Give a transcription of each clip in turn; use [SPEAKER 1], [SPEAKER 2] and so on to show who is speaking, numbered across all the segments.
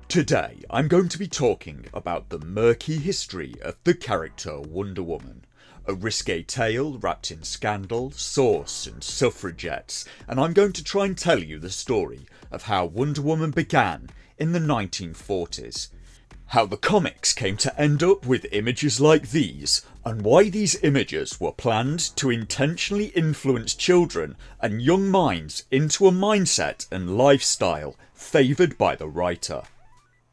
[SPEAKER 1] Today I'm going to be talking about the murky history of the character Wonder Woman. A risque tale wrapped in scandal, sauce and suffragettes, and I'm going to try and tell you the story of how Wonder Woman began in the 1940s. How the comics came to end up with images like these, and why these images were planned to intentionally influence children and young minds into a mindset and lifestyle favoured by the writer.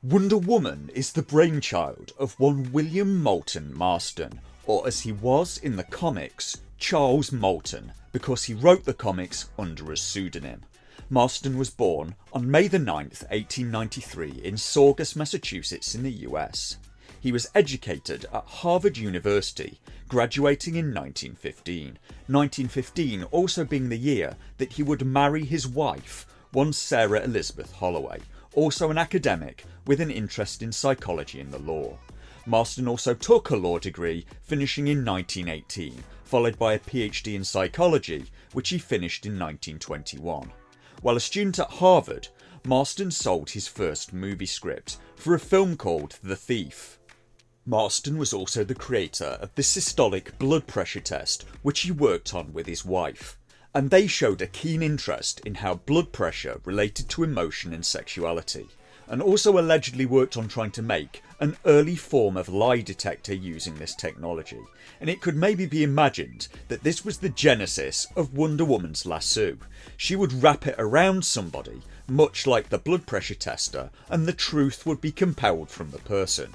[SPEAKER 1] Wonder Woman is the brainchild of one William Moulton Marston, or as he was in the comics, Charles Moulton, because he wrote the comics under a pseudonym. Marston was born on May the 9th, 1893 in Saugus, Massachusetts in the US. He was educated at Harvard University, graduating in 1915. 1915 also being the year that he would marry his wife, one Sarah Elizabeth Holloway, also an academic with an interest in psychology and the law. Marston also took a law degree, finishing in 1918, followed by a PhD in psychology, which he finished in 1921. While a student at Harvard, Marston sold his first movie script for a film called The Thief. Marston was also the creator of the systolic blood pressure test, which he worked on with his wife, and they showed a keen interest in how blood pressure related to emotion and sexuality, and also allegedly worked on trying to make an early form of lie detector using this technology, and it could maybe be imagined that this was the genesis of Wonder Woman's lasso. She would wrap it around somebody, much like the blood pressure tester, and the truth would be compelled from the person.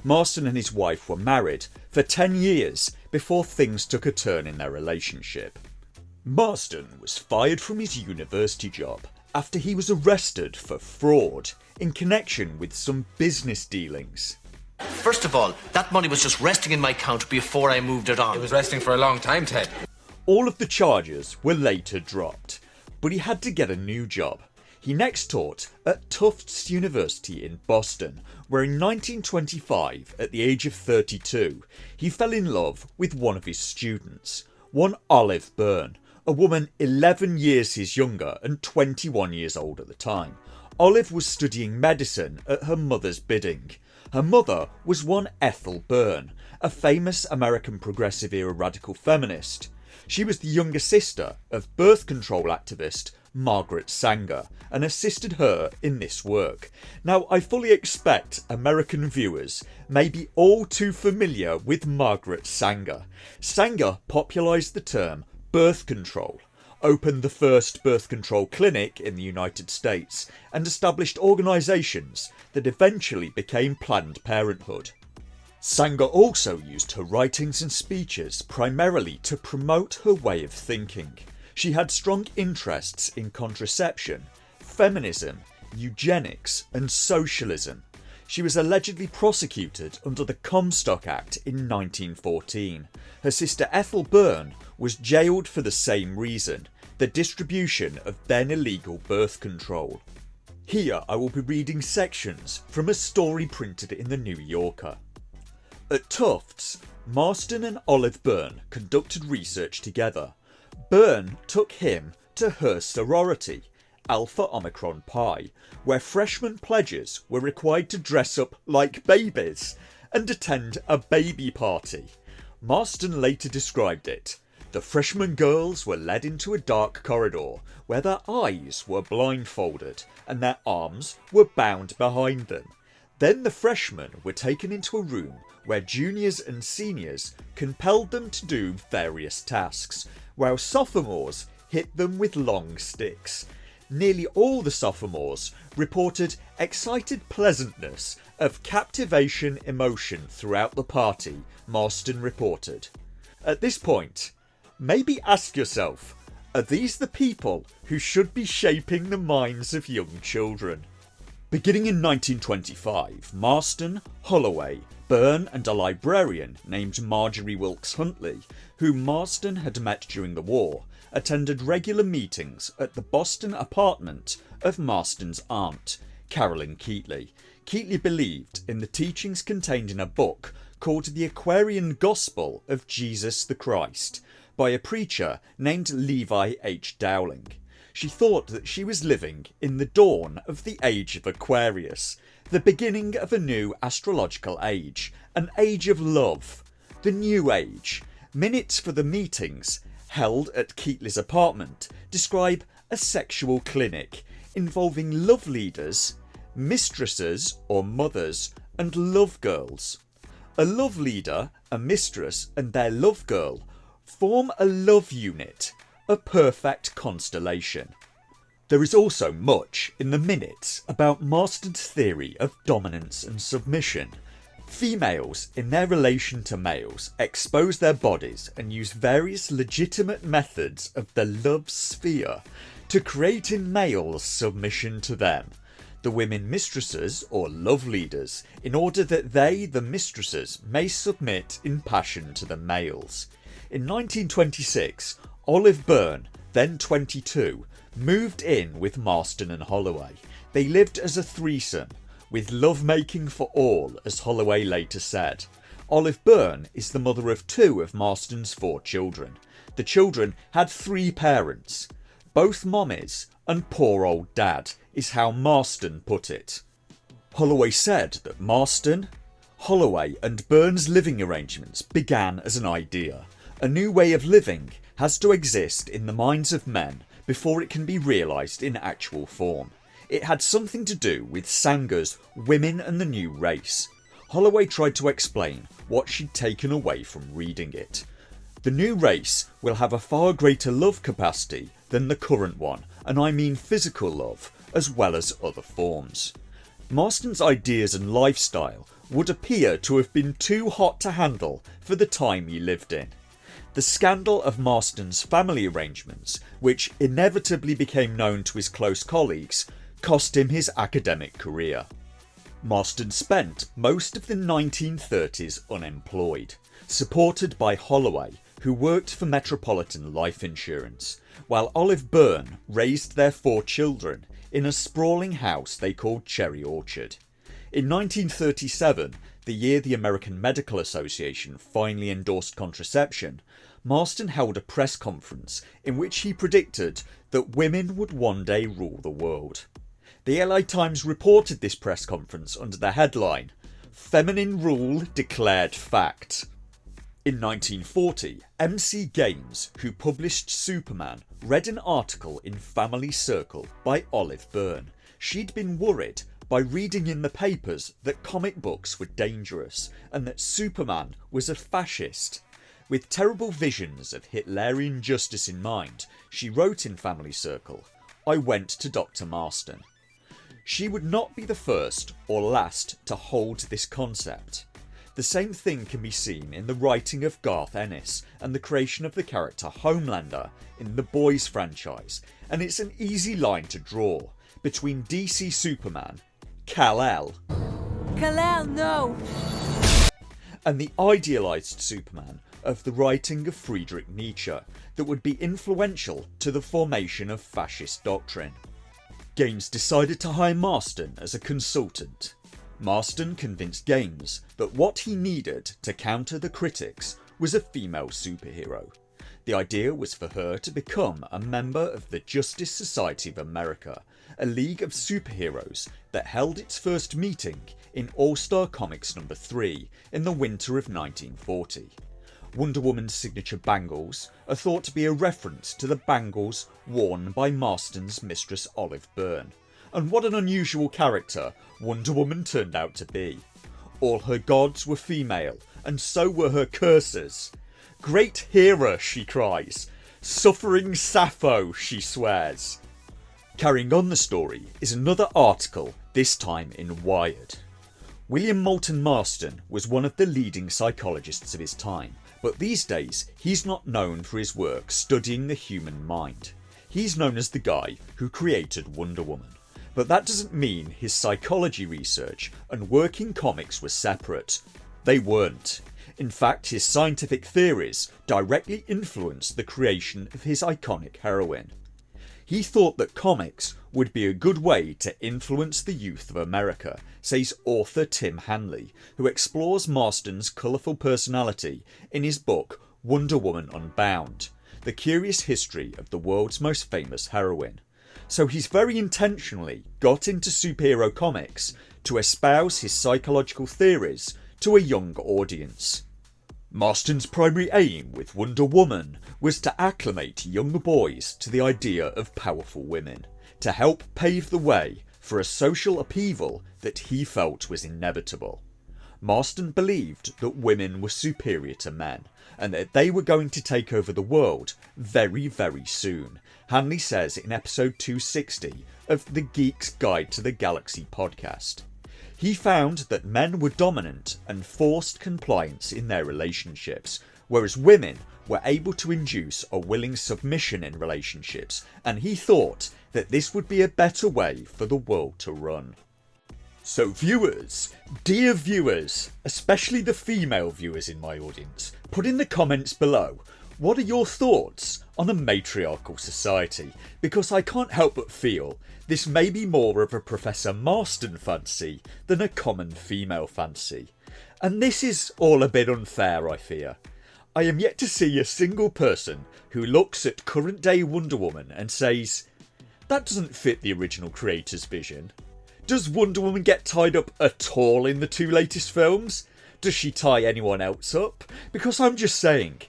[SPEAKER 1] Marston and his wife were married for 10 years before things took a turn in their relationship. Marston was fired from his university job after he was arrested for fraud in connection with some business dealings.
[SPEAKER 2] First of all, that money was just resting in my account before I moved it on.
[SPEAKER 3] It was resting for a long time, Ted.
[SPEAKER 1] All of the charges were later dropped, but he had to get a new job. He next taught at Tufts University in Boston, where in 1925, at the age of 32, he fell in love with one of his students, one Olive Byrne, a woman 11 years his younger and 21 years old at the time. Olive was studying medicine at her mother's bidding. Her mother was one Ethel Byrne, a famous American progressive era radical feminist. She was the younger sister of birth control activist Margaret Sanger and assisted her in this work. Now, I fully expect American viewers may be all too familiar with Margaret Sanger. Sanger popularised the term birth control, opened the first birth control clinic in the United States, and established organisations that eventually became Planned Parenthood. Sanger also used her writings and speeches primarily to promote her way of thinking. She had strong interests in contraception, feminism, eugenics and socialism. She was allegedly prosecuted under the Comstock Act in 1914. Her sister Ethel Byrne was jailed for the same reason, the distribution of then illegal birth control. Here I will be reading sections from a story printed in the New Yorker. At Tufts, Marston and Olive Byrne conducted research together. Byrne took him to her sorority, Alpha Omicron Pi, where freshman pledges were required to dress up like babies and attend a baby party. Marston later described it. The freshman girls were led into a dark corridor where their eyes were blindfolded and their arms were bound behind them. Then the freshmen were taken into a room where juniors and seniors compelled them to do various tasks, while sophomores hit them with long sticks. Nearly all the sophomores reported excited pleasantness of captivation emotion throughout the party, Marston reported. At this point, maybe ask yourself, are these the people who should be shaping the minds of young children? Beginning in 1925, Marston, Holloway, Byrne and a librarian named Marjorie Wilkes Huntley, whom Marston had met during the war, attended regular meetings at the Boston apartment of Marston's aunt, Carolyn Keatley. Keatley believed in the teachings contained in a book called The Aquarian Gospel of Jesus the Christ by a preacher named Levi H. Dowling. She thought that she was living in the dawn of the age of Aquarius. the beginning of a new astrological age, an age of love, the New Age. Minutes for the meetings, held at Keatley's apartment, describe a sexual clinic involving love leaders, mistresses or mothers, and love girls. A love leader, a mistress, and their love girl form a love unit, a perfect constellation. There is also much in the minutes about Marston's theory of dominance and submission. Females, in their relation to males, expose their bodies and use various legitimate methods of the love sphere to create in males submission to them, the women mistresses or love leaders, in order that they, the mistresses, may submit in passion to the males. In 1926, Olive Byrne, then 22, moved in with Marston and Holloway. They lived as a threesome, with love-making for all, as Holloway later said. Olive Byrne is the mother of 2 of Marston's 4 children. The children had 3 parents, both mommies, and poor old dad, is how Marston put it. Holloway said that Marston, Holloway and Byrne's living arrangements began as an idea. A new way of living has to exist in the minds of men before it can be realised in actual form. It had something to do with Sanger's Women and the New Race. Holloway tried to explain what she'd taken away from reading it. The new race will have a far greater love capacity than the current one, and I mean physical love as well as other forms. Marston's ideas and lifestyle would appear to have been too hot to handle for the time he lived in. The scandal of Marston's family arrangements, which inevitably became known to his close colleagues, cost him his academic career. Marston spent most of the 1930s unemployed, supported by Holloway, who worked for Metropolitan Life Insurance, while Olive Byrne raised their 4 children in a sprawling house they called Cherry Orchard. In 1937, the year the American Medical Association finally endorsed contraception, Marston held a press conference in which he predicted that women would one day rule the world. The LA Times reported this press conference under the headline, "Feminine Rule Declared Fact." In 1940, MC Gaines, who published Superman, read an article in Family Circle by Olive Byrne. She'd been worried by reading in the papers that comic books were dangerous and that Superman was a fascist. With terrible visions of Hitlerian justice in mind, she wrote in Family Circle, "I went to Dr. Marston." She would not be the first or last to hold this concept. The same thing can be seen in the writing of Garth Ennis and the creation of the character Homelander in the Boys franchise, and it's an easy line to draw between DC Superman, Kal-El,
[SPEAKER 3] No!
[SPEAKER 1] and the idealised Superman of the writing of Friedrich Nietzsche that would be influential to the formation of fascist doctrine. Gaines decided to hire Marston as a consultant. Marston convinced Gaines that what he needed to counter the critics was a female superhero. The idea was for her to become a member of the Justice Society of America, a league of superheroes that held its first meeting in All-Star Comics number 3 in the winter of 1940. Wonder Woman's signature bangles are thought to be a reference to the bangles worn by Marston's mistress Olive Byrne. And what an unusual character Wonder Woman turned out to be. All her gods were female, and so were her curses. "Great Hera," she cries. "Suffering Sappho," she swears. Carrying on the story is another article, this time in Wired. William Moulton Marston was one of the leading psychologists of his time, but these days he's not known for his work studying the human mind. He's known as the guy who created Wonder Woman. But that doesn't mean his psychology research and work in comics were separate. They weren't. In fact, his scientific theories directly influenced the creation of his iconic heroine. He thought that comics would be a good way to influence the youth of America, says author Tim Hanley, who explores Marston's colourful personality in his book Wonder Woman Unbound, the curious history of the world's most famous heroine. So he's very intentionally got into superhero comics to espouse his psychological theories to a young audience. Marston's primary aim with Wonder Woman was to acclimate young boys to the idea of powerful women, to help pave the way for a social upheaval that he felt was inevitable. Marston believed that women were superior to men, and that they were going to take over the world very, very soon, Hanley says in episode 260 of the Geek's Guide to the Galaxy podcast. He found that men were dominant and forced compliance in their relationships, whereas women were able to induce a willing submission in relationships, and he thought that this would be a better way for the world to run. So viewers, dear viewers, especially the female viewers in my audience, put in the comments below, what are your thoughts on a matriarchal society? Because I can't help but feel this may be more of a Professor Marston fancy than a common female fancy. And this is all a bit unfair, I fear. I am yet to see a single person who looks at current day Wonder Woman and says, that doesn't fit the original creator's vision. Does Wonder Woman get tied up at all in the two latest films? Does she tie anyone else up? Because I'm just saying,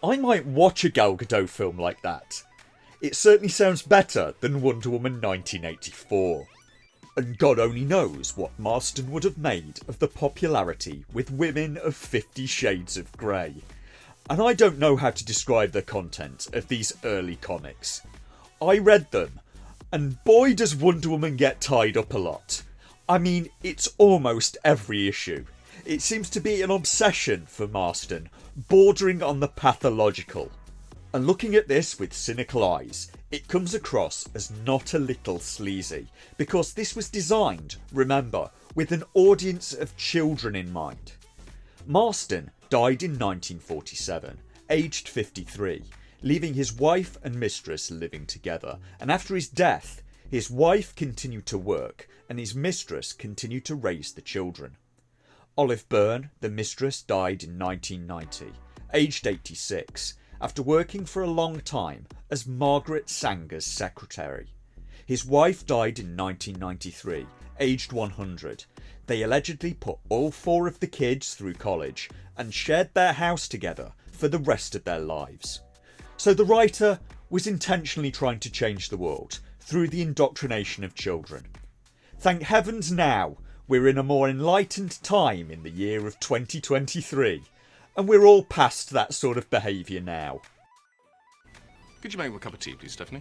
[SPEAKER 1] I might watch a Gal Gadot film like that. It certainly sounds better than Wonder Woman 1984. And God only knows what Marston would have made of the popularity with women of 50 Shades of Grey. And I don't know how to describe the content of these early comics. I read them, and boy does Wonder Woman get tied up a lot. I mean, it's almost every issue. It seems to be an obsession for Marston, bordering on the pathological. And looking at this with cynical eyes, it comes across as not a little sleazy, because this was designed, remember, with an audience of children in mind. Marston died in 1947, aged 53, leaving his wife and mistress living together, and after his death, his wife continued to work and his mistress continued to raise the children. Olive Byrne, the mistress, died in 1990, aged 86, after working for a long time as Margaret Sanger's secretary. His wife died in 1993, aged 100. They allegedly put all 4 of the kids through college and shared their house together for the rest of their lives. So the writer was intentionally trying to change the world through the indoctrination of children. Thank heavens now we're in a more enlightened time in the year of 2023, and we're all past that sort of behaviour now.
[SPEAKER 4] Could you make me a cup of tea, please, Stephanie?